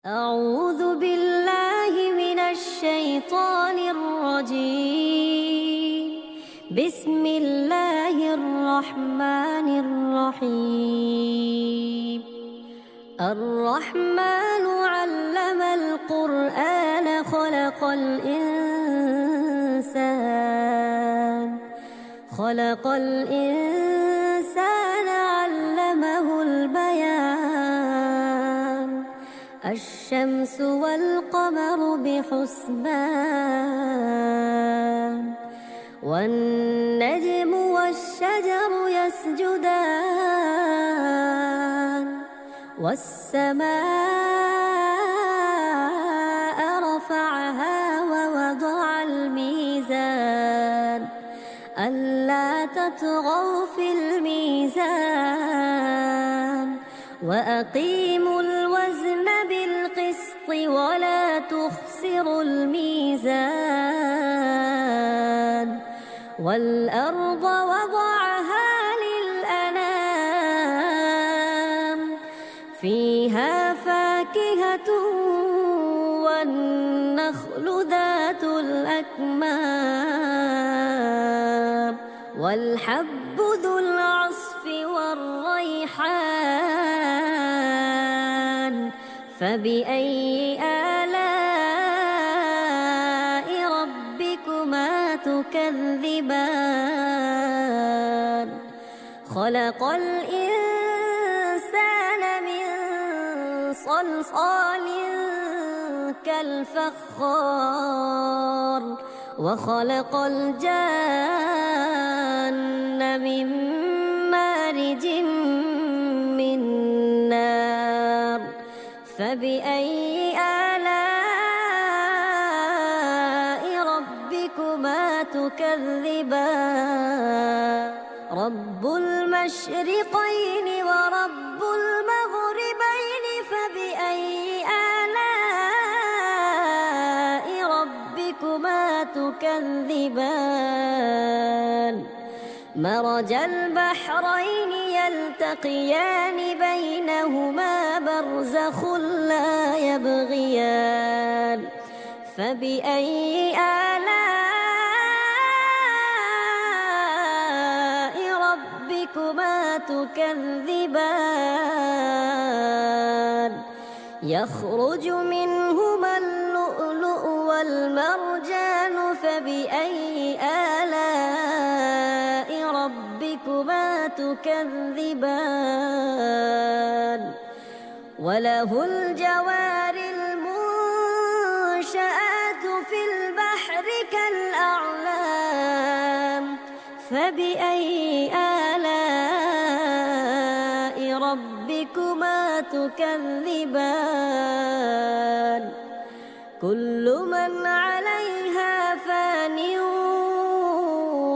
أعوذ بالله من الشيطان الرجيم. بسم الله الرحمن الرحيم. الرحمن علم القرآن خلق الإنسان علمه البيان. الشمس والقمر بحسبان والنجم والشجر يسجدان والسماء رفعها ووضع الميزان ألا تطغوا في الميزان وأقيموا الوزن بالقسط ولا تخسروا الميزان والأرض وضعها للأنام فيها فاكهة والنخل ذات الأكمام والحب ذو العصف والريحان فبأي آلاء ربكما تكذبان خلق الإنسان من صلصال كالفخار وخلق الجان من مارج من نار فبأي آلاء ربكما تكذبان رب المشرقين ورب المغربين فبأي آلاء ربكما تكذبان مرج البحرين يلتقيان بينهما برزخ لا يبغيان فبأي آلاء ربكما تكذبان يخرج منهما اللؤلؤ والمرجان فبأي آلاء ربكما تكذبان وله الجوار المنشآت في البحر كالأعلام فبأي آلاء ربكما تكذبان كل من عليها فان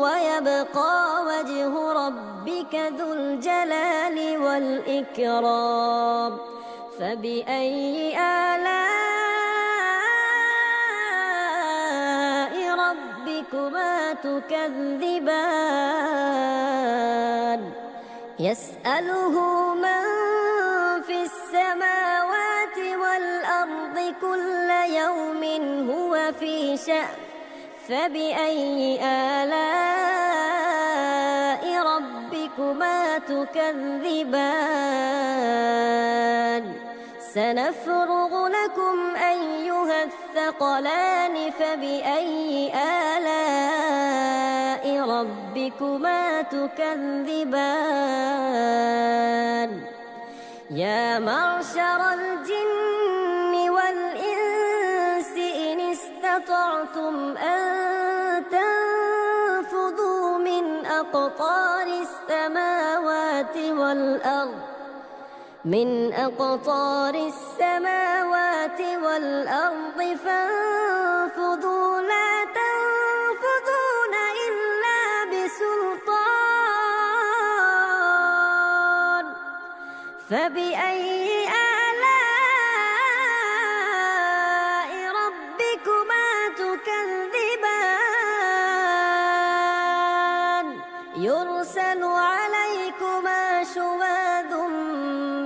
ويبقى وجه ربك ذو الجلال والإكرام فبأي آلاء ربكما تكذبان يسأله من في السماوات والأرض كل يوم هو في شأن فبأي آلاء ربكما تكذبان سنفرغ لكم أيها الثقلان فبأي آلاء ربكما تكذبان يا معشر الجن والإنس إن استطعتم أن تنفذوا من أقطار السماوات والأرض فانفذوا لا تنفذون إلا بسلطان فبأي آلاء ربكما تكذبان يرسل عليكما شواظ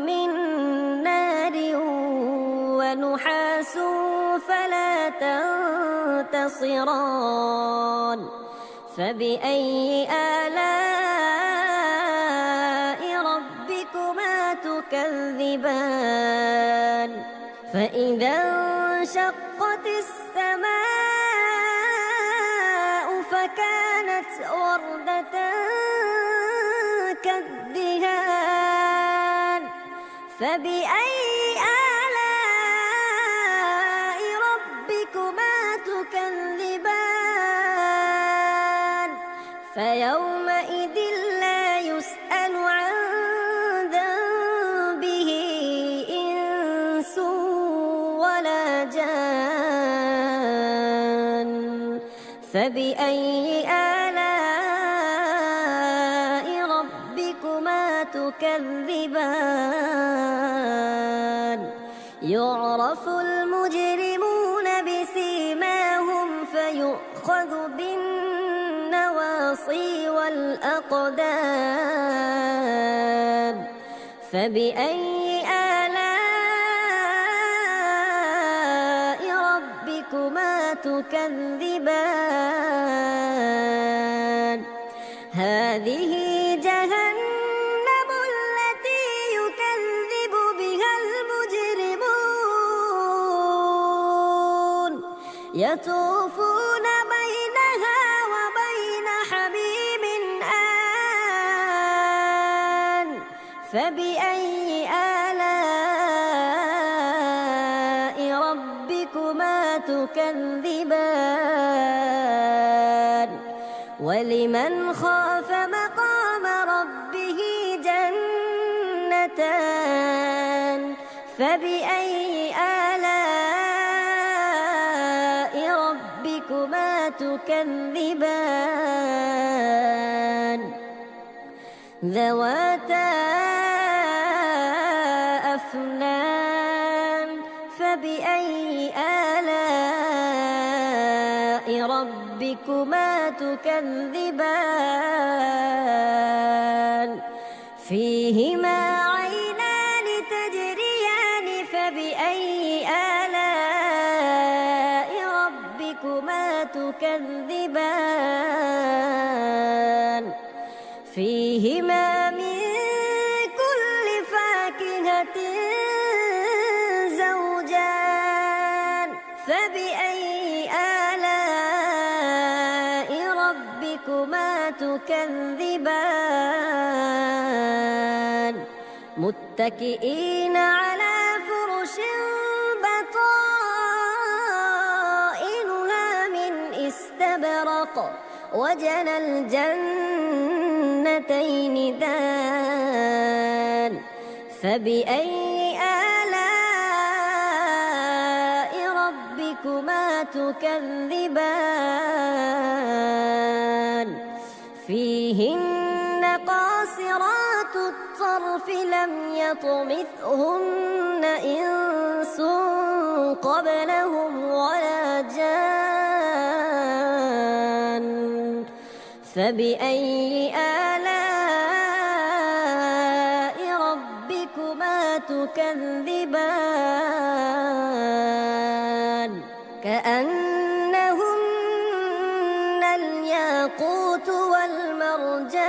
من نار ونحاس فلا تنتصران فبأي آلاء ربكما تكذبان فإذا انشقت السماء فكانت وردة كالدهان فبأي آلاء ربكما تكذبان فيومئذ لا يسأل عن ذنبه إنس ولا جان فبأي آلاء ربكما تكذبان يعرف المجرمون بسيماهم فيؤخذ بالنواصي والأقدام فبأي آلاء ربكما تكذبان هذه جهنم التي يكذب بها المجرمون يطوفون بينها وبين حميم آن فبأي آلاء ربكما تكذبان ولمن خاف مقام ربه جنتان فبأي آلاء ربكما تكذبان ذواتا أفنان فبأي آلاء ربكما تكذبان فيهما عينان تجريان فبأي آلاء ربكما تكذبان فيهما من كل فاكهة زوجان فبأي آلاء ربكما تكذبان متكئين على فرش بطائنها من استبرق وجنى الجنتين دان فبأي آلاء ربكما تكذبان فيهن قاصرات الطرف لم يطمثهن إنس قبلهم ولا جان فبأي آلاء ربكما تكذبان كأنهن الياقوت والمرجان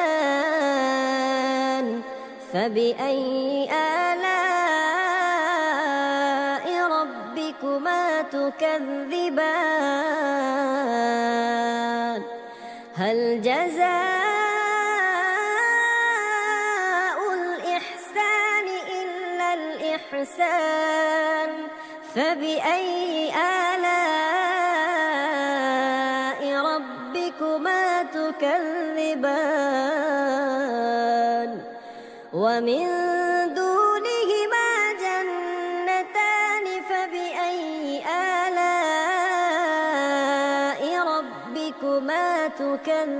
فبأي آلاء ربكما تكذبان هل جزاء الإحسان إلا الإحسان فبأي آلاء ربكما تكذبان ومن دونهما جنتان فبأي آلاء ربكما تكذبان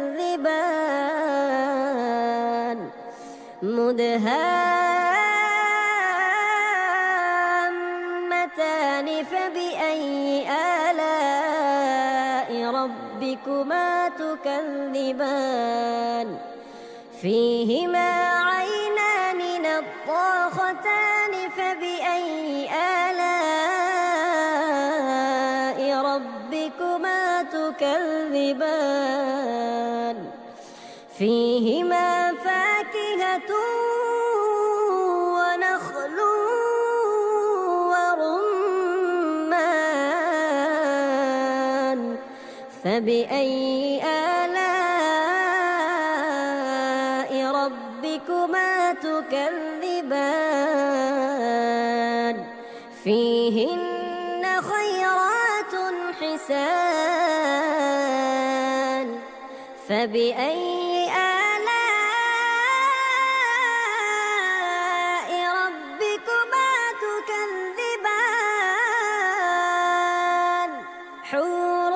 مدهامتان فبأي آلاء ربكما تكذبان فيهما عينان نضاختان فبأي آلاء تكذبان فيهما فاكهة ونخل ورمان فبأي آلاء ربكما تكذبان فيهن خيرات حسان فبأي آلاء ربكما تكذبان حور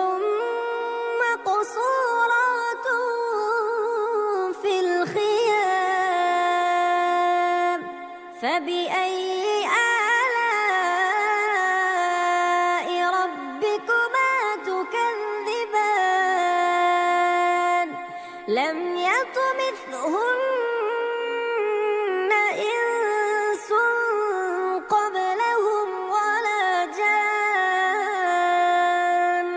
مقصورات في الخيام فبأي آلاء ربكما تكذبان لم يطمثهن إنس قبلهم ولا جان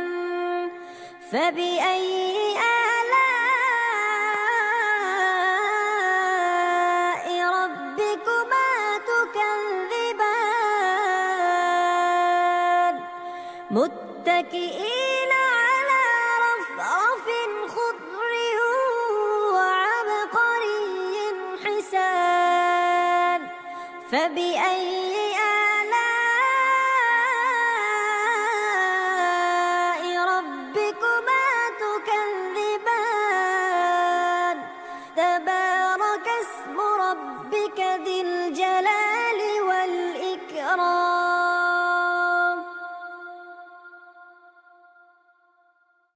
فبأي آلاء ربكما تكذبان متكئين على رفرف خضر وعبقري حسان فبأي